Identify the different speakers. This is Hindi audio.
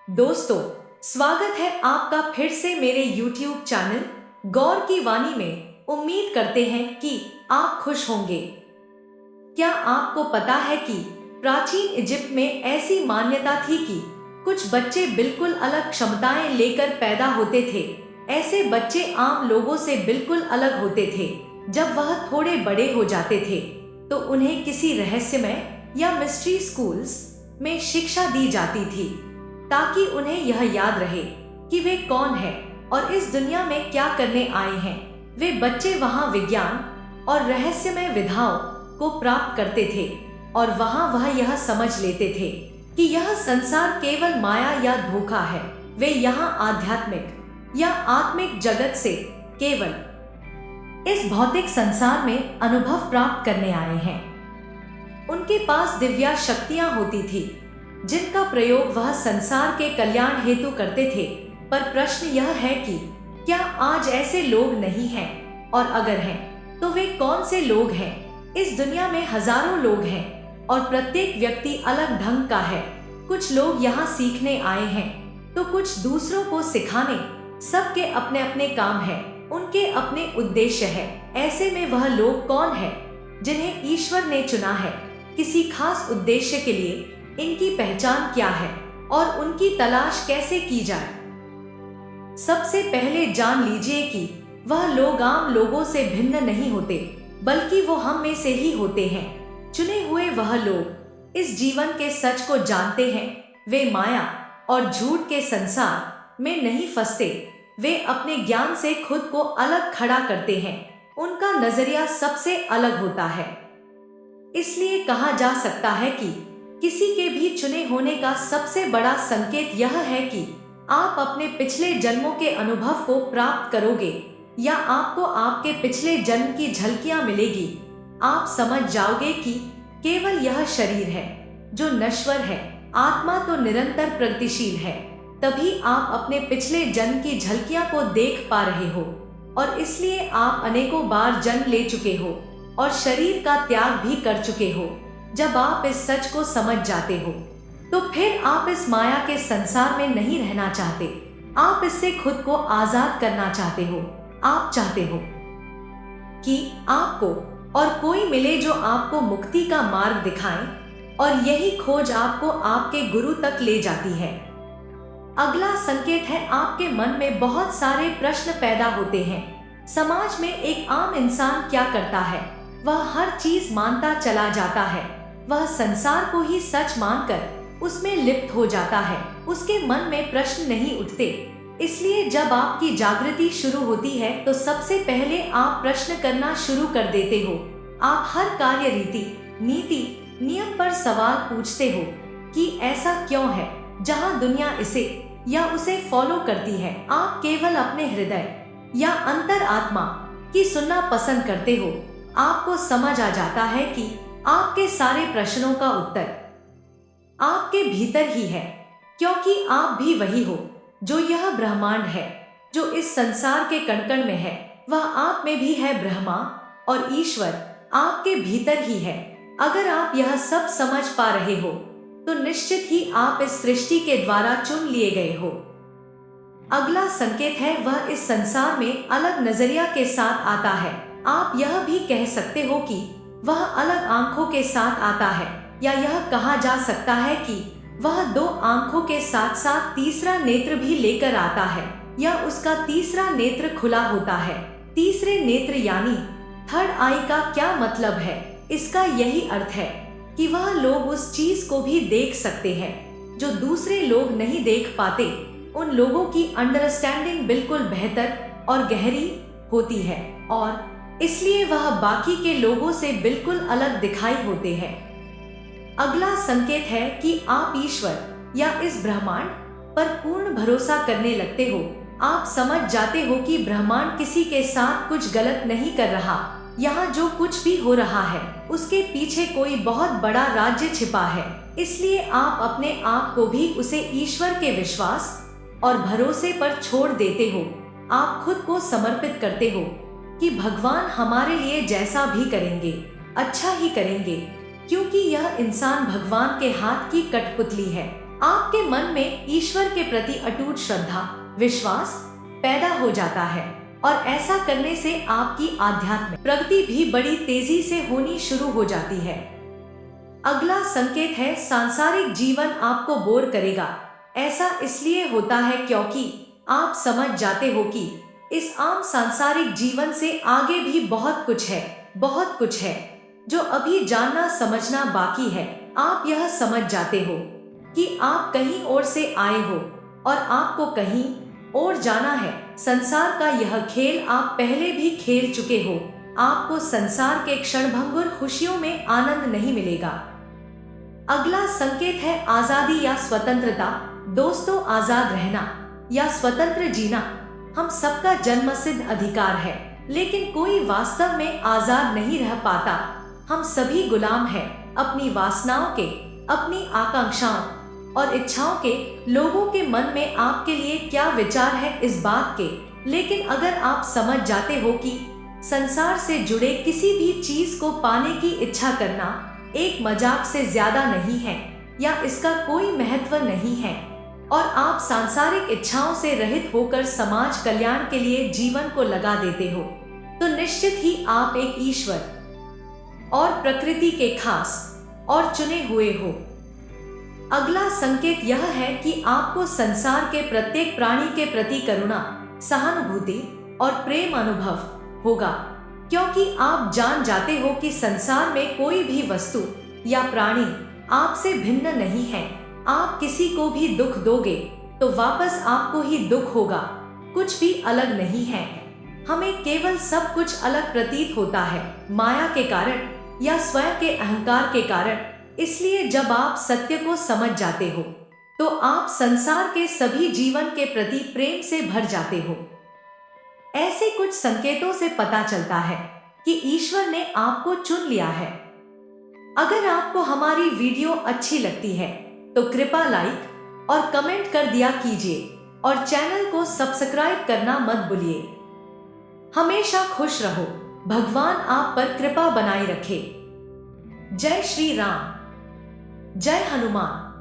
Speaker 1: दोस्तों, स्वागत है आपका फिर से मेरे YouTube चैनल गौर की वाणी में। उम्मीद करते हैं कि आप खुश होंगे। क्या आपको पता है कि प्राचीन इजिप्ट में ऐसी मान्यता थी कि कुछ बच्चे बिल्कुल अलग क्षमताएं लेकर पैदा होते थे। ऐसे बच्चे आम लोगों से बिल्कुल अलग होते थे। जब वह थोड़े बड़े हो जाते थे तो उन्हें किसी रहस्यमय या मिस्ट्री स्कूल्स में शिक्षा दी जाती थी, ताकि उन्हें यह याद रहे कि वे कौन हैं और इस दुनिया में क्या करने आए हैं। वे बच्चे वहां विज्ञान और रहस्यमय विधाओं को प्राप्त करते थे और वहां वह यह समझ लेते थे कि यह संसार केवल माया या धोखा है। वे यहाँ आध्यात्मिक या आत्मिक जगत से केवल इस भौतिक संसार में अनुभव प्राप्त करने आए हैं। उनके पास दिव्या शक्तियां होती थी जिनका प्रयोग वह संसार के कल्याण हेतु करते थे। पर प्रश्न यह है कि क्या आज ऐसे लोग नहीं हैं, और अगर हैं तो वे कौन से लोग हैं। इस दुनिया में हजारों लोग हैं और प्रत्येक व्यक्ति अलग ढंग का है। कुछ लोग यहाँ सीखने आए हैं तो कुछ दूसरों को सिखाने। सबके अपने अपने काम है, उनके अपने उद्देश्य है। ऐसे में वह लोग कौन है जिन्हें ईश्वर ने चुना है किसी खास उद्देश्य के लिए। इनकी पहचान क्या है और उनकी तलाश कैसे की जाए। सबसे पहले जान लीजिए कि वह लोग आम लोगों से भिन्न नहीं होते, बल्कि वो हम में से ही होते हैं। चुने हुए वह लोग इस जीवन के सच को जानते हैं। वे माया और झूठ के संसार में नहीं फंसते। वे अपने ज्ञान से खुद को अलग खड़ा करते हैं। उनका नजरिया सबसे अलग होता है। इसलिए कहा जा सकता है कि किसी के भी चुने होने का सबसे बड़ा संकेत यह है कि आप अपने पिछले जन्मों के अनुभव को प्राप्त करोगे, या आपको आपके पिछले जन्म की झलकियां मिलेगी। आप समझ जाओगे कि केवल यह शरीर है जो नश्वर है, आत्मा तो निरंतर प्रगतिशील है। तभी आप अपने पिछले जन्म की झलकियां को देख पा रहे हो, और इसलिए आप अनेकों बार जन्म ले चुके हो और शरीर का त्याग भी कर चुके हो। जब आप इस सच को समझ जाते हो तो फिर आप इस माया के संसार में नहीं रहना चाहते। आप इससे खुद को आजाद करना चाहते हो। आप चाहते हो कि आपको और कोई मिले जो आपको मुक्ति का मार्ग दिखाए, और यही खोज आपको आपके गुरु तक ले जाती है। अगला संकेत है, आपके मन में बहुत सारे प्रश्न पैदा होते हैं। समाज में एक आम इंसान क्या करता है? वह हर चीज मानता चला जाता है। वह संसार को ही सच मानकर उसमें लिप्त हो जाता है। उसके मन में प्रश्न नहीं उठते। इसलिए जब आपकी जागृति शुरू होती है तो सबसे पहले आप प्रश्न करना शुरू कर देते हो। आप हर कार्य, रीति, नीति, नियम पर सवाल पूछते हो कि ऐसा क्यों है जहां दुनिया इसे या उसे फॉलो करती है। आप केवल अपने हृदय या अंतर आत्मा की सुनना पसंद करते हो। आपको समझ आ जाता है कि आपके सारे प्रश्नों का उत्तर आपके भीतर ही है, क्योंकि आप भी वही हो। जो यह ब्रह्मांड है, जो इस संसार के कण-कण में है, वह आप में भी है। ब्रह्मा और ईश्वर आपके भीतर ही है। अगर आप यह सब समझ पा रहे हो तो निश्चित ही आप इस सृष्टि के द्वारा चुन लिए गए हो। अगला संकेत है, वह इस संसार में अलग नजरिया के साथ आता है। आप यह भी कह सकते हो कि वह अलग आंखों के साथ आता है, या यह कहा जा सकता है कि वह दो आंखों के साथ साथ तीसरा नेत्र भी लेकर आता है, या उसका तीसरा नेत्र खुला होता है। तीसरे नेत्र यानी थर्ड आई का क्या मतलब है? इसका यही अर्थ है कि वह लोग उस चीज को भी देख सकते हैं जो दूसरे लोग नहीं देख पाते। उन लोगों की अंडरस्टैंडिंग बिल्कुल बेहतर और गहरी होती है, और इसलिए वह बाकी के लोगों से बिल्कुल अलग दिखाई होते हैं। अगला संकेत है कि आप ईश्वर या इस ब्रह्मांड पर पूर्ण भरोसा करने लगते हो। आप समझ जाते हो कि ब्रह्मांड किसी के साथ कुछ गलत नहीं कर रहा। यहाँ जो कुछ भी हो रहा है उसके पीछे कोई बहुत बड़ा राज्य छिपा है। इसलिए आप अपने आप को भी उसे ईश्वर के विश्वास और भरोसे पर छोड़ देते हो। आप खुद को समर्पित करते हो कि भगवान हमारे लिए जैसा भी करेंगे अच्छा ही करेंगे, क्योंकि यह इंसान भगवान के हाथ की कठपुतली है। आपके मन में ईश्वर के प्रति अटूट श्रद्धा, विश्वास पैदा हो जाता है और ऐसा करने से आपकी आध्यात्मिक प्रगति भी बड़ी तेजी से होनी शुरू हो जाती है। अगला संकेत है, सांसारिक जीवन आपको बोर करेगा। ऐसा इसलिए होता है क्योंकि आप समझ जाते हो कि इस आम सांसारिक जीवन से आगे भी बहुत कुछ है जो अभी जानना समझना बाकी है। आप यह समझ जाते हो कि आप कहीं और से आए हो और आपको कहीं और जाना है। संसार का यह खेल आप पहले भी खेल चुके हो। आपको संसार के क्षणभंगुर खुशियों में आनंद नहीं मिलेगा। अगला संकेत है, आजादी या स्वतंत्रता। दोस्तों, आजाद रहना या स्वतंत्र जीना हम सबका जन्मसिद्ध अधिकार है, लेकिन कोई वास्तव में आजाद नहीं रह पाता। हम सभी गुलाम हैं अपनी वासनाओं के, अपनी आकांक्षाओं और इच्छाओं के। लोगों के मन में आपके लिए क्या विचार है इस बात के, लेकिन अगर आप समझ जाते हो कि संसार से जुड़े किसी भी चीज को पाने की इच्छा करना एक मजाक से ज्यादा नहीं है या इसका कोई महत्व नहीं है और आप सांसारिक इच्छाओं से रहित होकर समाज कल्याण के लिए जीवन को लगा देते हो, तो निश्चित ही आप एक ईश्वर और प्रकृति के खास और चुने हुए हो। अगला संकेत यह है कि आपको संसार के प्रत्येक प्राणी के प्रति करुणा, सहानुभूति और प्रेम अनुभव होगा, क्योंकि आप जान जाते हो कि संसार में कोई भी वस्तु या प्राणी आपसे भिन्न नहीं है। आप किसी को भी दुख दोगे तो वापस आपको ही दुख होगा, कुछ भी अलग नहीं है। हमें केवल सब कुछ अलग प्रतीत होता है, माया के कारण या स्वयं के अहंकार के कारण। इसलिए जब आप सत्य को समझ जाते हो तो आप संसार के सभी जीवन के प्रति प्रेम से भर जाते हो। ऐसे कुछ संकेतों से पता चलता है कि ईश्वर ने आपको चुन लिया है। अगर आपको हमारी वीडियो अच्छी लगती है तो कृपया लाइक और कमेंट कर दिया कीजिए और चैनल को सब्सक्राइब करना मत भूलिए। हमेशा खुश रहो, भगवान आप पर कृपा बनाए रखे। जय श्री राम, जय हनुमान।